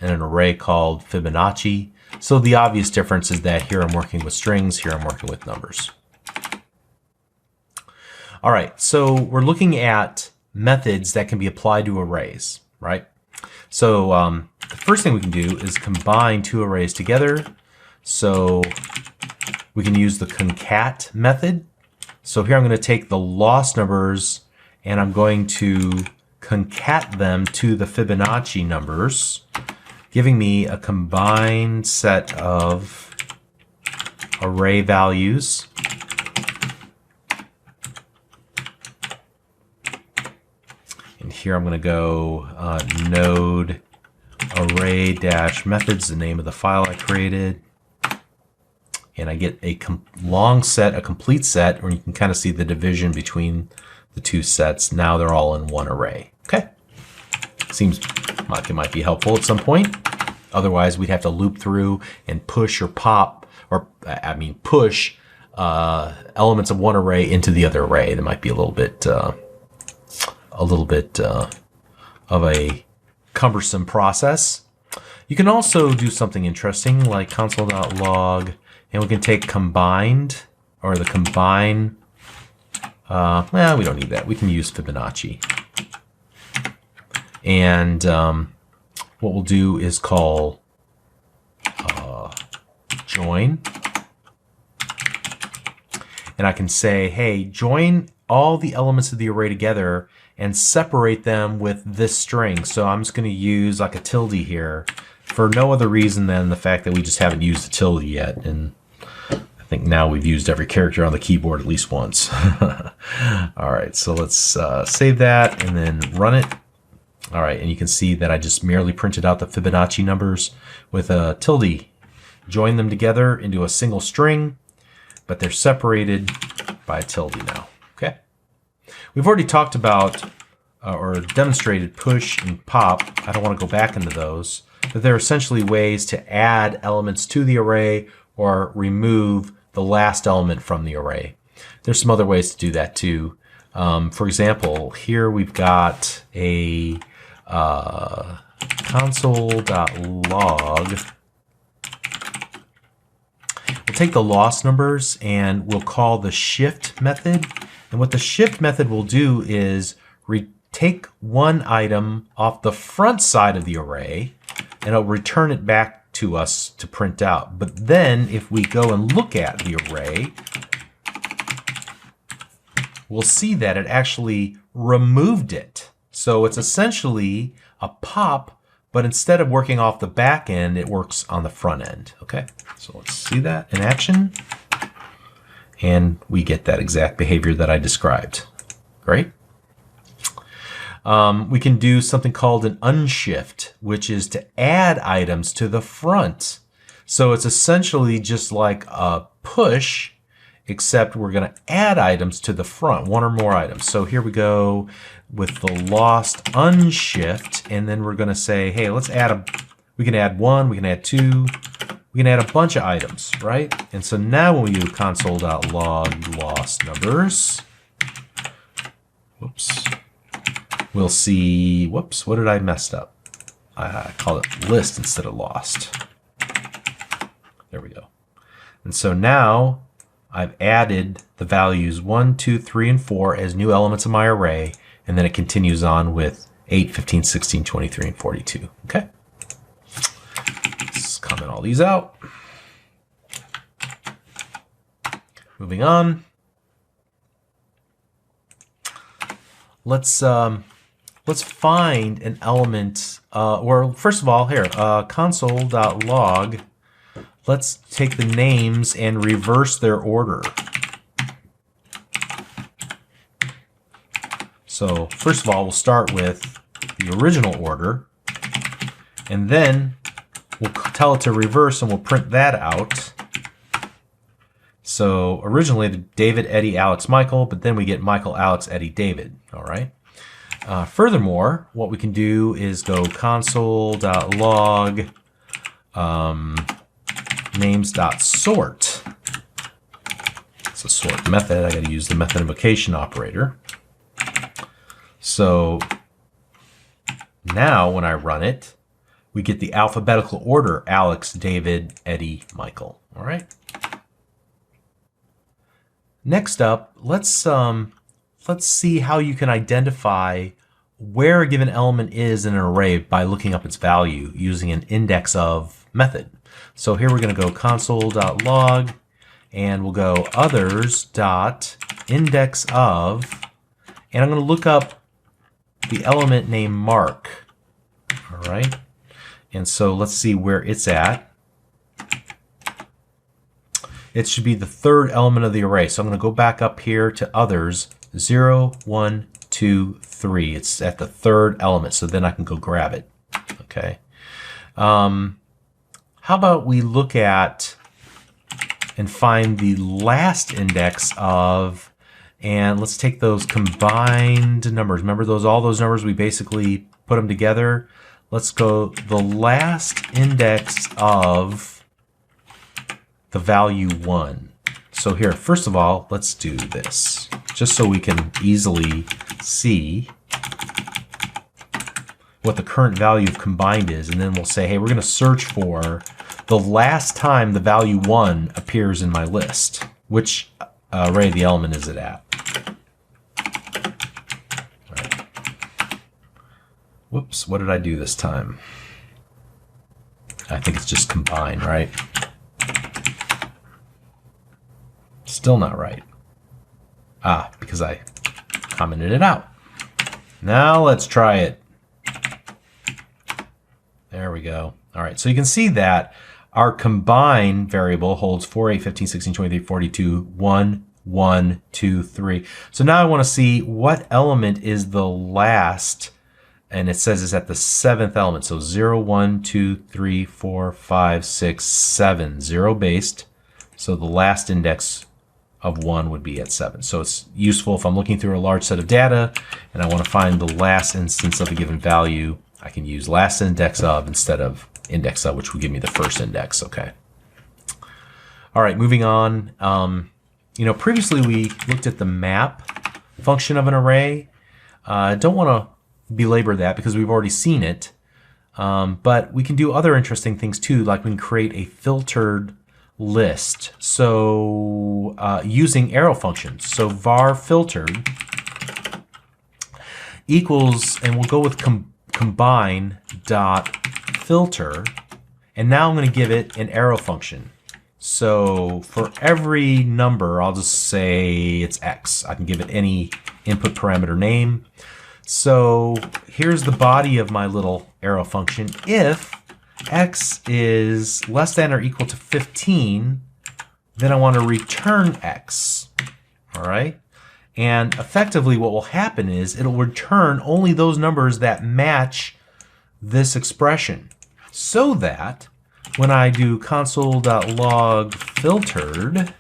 and an array called Fibonacci. So the obvious difference is that here I'm working with strings, here I'm working with numbers. All right, so we're looking at methods that can be applied to arrays, right? So the first thing we can do is combine two arrays together. So we can use the concat method. So here I'm going to take the lost numbers and I'm going to concat them to the Fibonacci numbers, giving me a combined set of array values. And here I'm going to go node array-methods, the name of the file I created. And I get a long set, a complete set, where you can kind of see the division between the two sets. Now they're all in one array. Okay. Seems like it might be helpful at some point. Otherwise, we'd have to loop through and push or pop, or I mean push elements of one array into the other array. That might be a little bit of a cumbersome process. You can also do something interesting like console.log, and we can take combined, or the combine. Well, we don't need that. We can use Fibonacci. And what we'll do is call join. And I can say, hey, join all the elements of the array together and separate them with this string. So I'm just going to use like a tilde here for no other reason than the fact that we just haven't used the tilde yet. And I think now we've used every character on the keyboard at least once. All right, so let's save that and then run it. All right, and you can see that I just merely printed out the Fibonacci numbers with a tilde. Join them together into a single string, but they're separated by a tilde now. Okay. We've already talked about or demonstrated push and pop. I don't want to go back into those, but they're essentially ways to add elements to the array or remove the last element from the array. There's some other ways to do that too. For example, here we've got a console.log. We'll take the lost numbers and we'll call the shift method. And what the shift method will do is take one item off the front side of the array and it'll return it back to us to print out. But then if we go and look at the array, we'll see that it actually removed it. So it's essentially a pop, but instead of working off the back end, it works on the front end. Okay, so let's see that in action. And we get that exact behavior that I described. Great. We can do something called an unshift, which is to add items to the front. So it's essentially just like a push, except we're going to add items to the front, one or more items. So here we go with the lost unshift, and then we're going to say, hey, let's add we can add one, we can add two, we can add a bunch of items, right? And so now when we do console.log lost numbers, whoops, we'll see, whoops, what did I mess up? I called it list instead of lost. There we go. And so now I've added the values 1, 2, 3, and 4 as new elements of my array, and then it continues on with 8, 15, 16, 23, and 42. Okay. Let's comment all these out. Moving on. Let's find an element, or first of all, here, console.log. Let's take the names and reverse their order. So first of all, we'll start with the original order, and then we'll tell it to reverse and we'll print that out. So originally David, Eddie, Alex, Michael, but then we get Michael, Alex, Eddie, David. All right. Furthermore, what we can do is go console.log names.sort. It's a sort method. I got to use the method invocation operator. So now when I run it, we get the alphabetical order: Alex, David, Eddie, Michael. All right. Next up, let's see how you can identify where a given element is in an array by looking up its value using an index of method. So here we're going to go console.log, and we'll go others.index of, and I'm going to look up the element named Mark. All right. And so let's see where it's at. It should be the third element of the array. So I'm going to go back up here to others, 0, 1, 2, 3. It's at the third element, so then I can go grab it. Okay. How about we look at and find the last index of, and let's take those combined numbers. Remember all those numbers, we basically put them together. Let's go the last index of the value 1. So here, first of all, let's do this, just so we can easily see what the current value of combined is, and then we'll say, hey, we're going to search for the last time the value 1 appears in my list. Which array the element is it at? All right. Whoops, what did I do this time? I think it's just combine, right? Still not right. Ah, because I commented it out. Now let's try it. There we go. All right, so you can see that our combine variable holds 4, 8, 15, 16, 23, 42, 1, 1, 2, 3. So now I want to see what element is the last, and it says it's at the 7th element. So 0, 1, 2, 3, 4, 5, 6, 7. 0 based. So the last index of 1 would be at 7. So it's useful if I'm looking through a large set of data and I want to find the last instance of a given value. I can use last index of instead of index of, which will give me the first index. Okay. All right, moving on. Previously we looked at the map function of an array. I don't want to belabor that because we've already seen it. But we can do other interesting things too, like we can create a filtered list. So using arrow functions. So var filtered equals, and we'll go with combine dot filter, and now I'm going to give it an arrow function. So for every number, I'll just say it's X. I can give it any input parameter name. So here's the body of my little arrow function. If X is less than or equal to 15, then I want to return X. All right. And effectively what will happen is it'll return only those numbers that match this expression, so that when I do console.log filtered,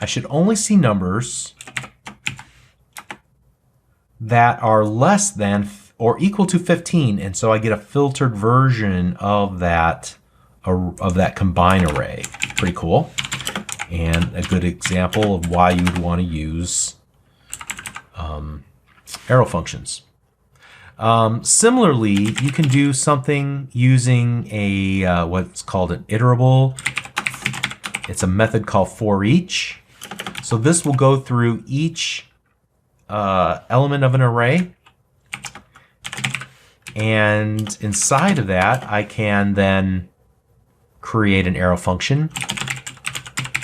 I should only see numbers that are less than or equal to 15, and so I get a filtered version of that combine array. Pretty cool, and a good example of why you would want to use arrow functions. Similarly, you can do something using a what's called an iterable. It's a method called for each. So this will go through each element of an array, and inside of that I can then create an arrow function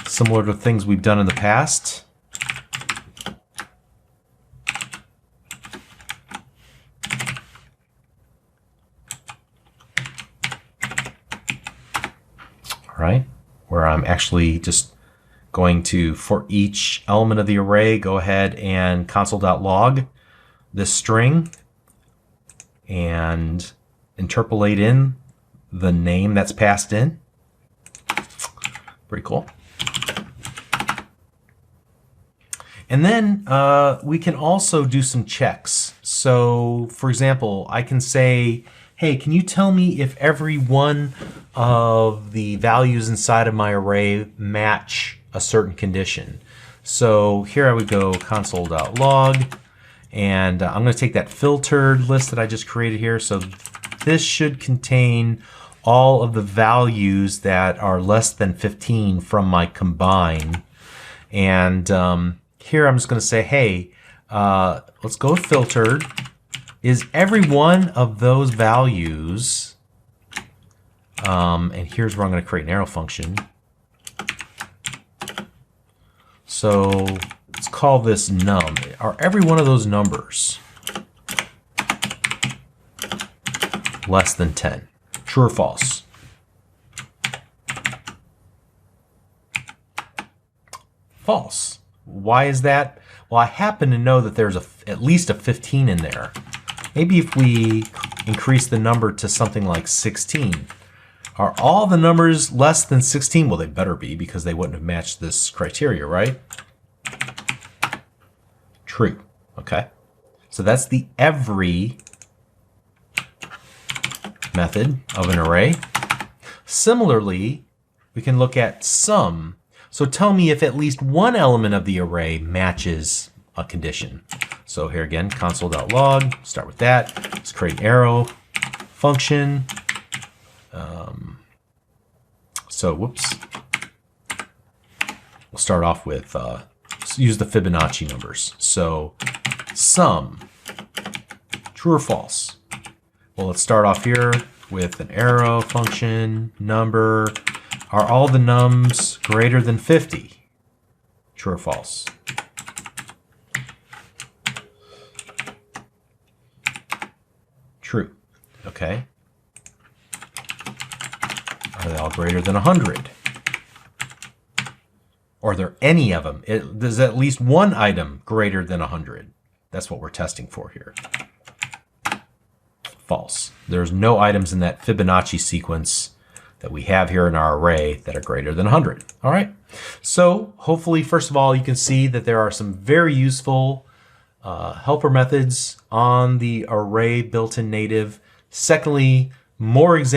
similar to things we've done in the past. Right, where I'm actually just going to, for each element of the array, go ahead and console.log this string and interpolate in the name that's passed in. Pretty cool. And then we can also do some checks. So for example, I can say, hey, can you tell me if every one of the values inside of my array match a certain condition? So here I would go console.log, and I'm going to take that filtered list that I just created here. So this should contain all of the values that are less than 15 from my combine. And here I'm just going to say, hey, let's go with filtered. Is every one of those values, and here's where I'm going to create an arrow function. So let's call this num. Are every one of those numbers less than 10? True or false? False. Why is that? Well, I happen to know that there's at least a 15 in there. Maybe if we increase the number to something like 16. Are all the numbers less than 16? Well, they better be, because they wouldn't have matched this criteria, right? True. Okay. So that's the every method of an array. Similarly, we can look at sum. So tell me if at least one element of the array matches a condition. So here again, console.log, start with that. Let's create an arrow function. Whoops. We'll start off with, use the Fibonacci numbers. So sum, true or false? Well, let's start off here with an arrow function, number. Are all the nums greater than 50? True or false? True. Okay. Are they all greater than 100? Or are there any of them? There's at least one item greater than 100. That's what we're testing for here. False. There's no items in that Fibonacci sequence that we have here in our array that are greater than 100. All right. So hopefully, first of all, you can see that there are some very useful helper methods on the array built-in native. Secondly, more examples